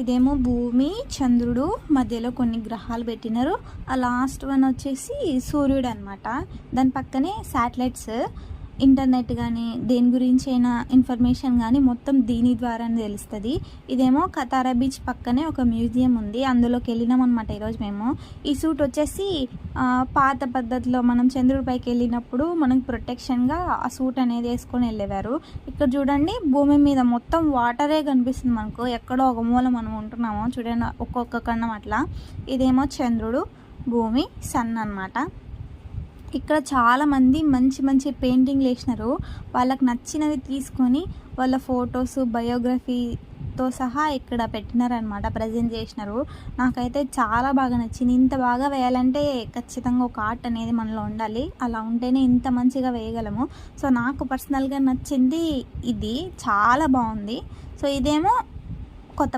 ఇదేమో భూమి, చంద్రుడు, మధ్యలో కొన్ని గ్రహాలు పెట్టినారు. ఆ లాస్ట్ వన్ వచ్చేసి సూర్యుడు అనమాట. దాని పక్కనే శాటిలైట్స్, ఇంటర్నెట్ కానీ దేని గురించి అయినా ఇన్ఫర్మేషన్ కానీ మొత్తం దీని ద్వారానే తెలుస్తుంది. ఇదేమో కతారా బీచ్ పక్కనే ఒక మ్యూజియం ఉంది, అందులోకి వెళ్ళినాం అనమాట ఈరోజు మేము. ఈ సూట్ వచ్చేసి పాత పద్ధతిలో మనం చంద్రుడిపైకి వెళ్ళినప్పుడు మనకు ప్రొటెక్షన్గా ఆ సూట్ అనేది వేసుకొని వెళ్ళేవారు. ఇక్కడ చూడండి, భూమి మీద మొత్తం వాటరే కనిపిస్తుంది మనకు. ఎక్కడో ఒక మూల మనం ఉంటున్నామో చూడండి, ఒక్కొక్క కన్నం అట్లా. ఇదేమో చంద్రుడు, భూమి, సన్ అన్నమాట. ఇక్కడ చాలామంది మంచి మంచి పెయింటింగ్లు వేసినారు. వాళ్ళకి నచ్చినవి తీసుకొని వాళ్ళ ఫొటోస్, బయోగ్రఫీతో సహా ఇక్కడ పెట్టినారనమాట, ప్రజెంట్ చేసినారు. నాకైతే చాలా బాగా నచ్చింది. ఇంత బాగా వేయాలంటే ఖచ్చితంగా ఒక ఆర్ట్ అనేది మనలో ఉండాలి. అలా ఉంటేనే ఇంత మంచిగా వేయగలము. సో నాకు పర్సనల్గా నచ్చింది ఇది, చాలా బాగుంది. సో ఇదేమో కొత్త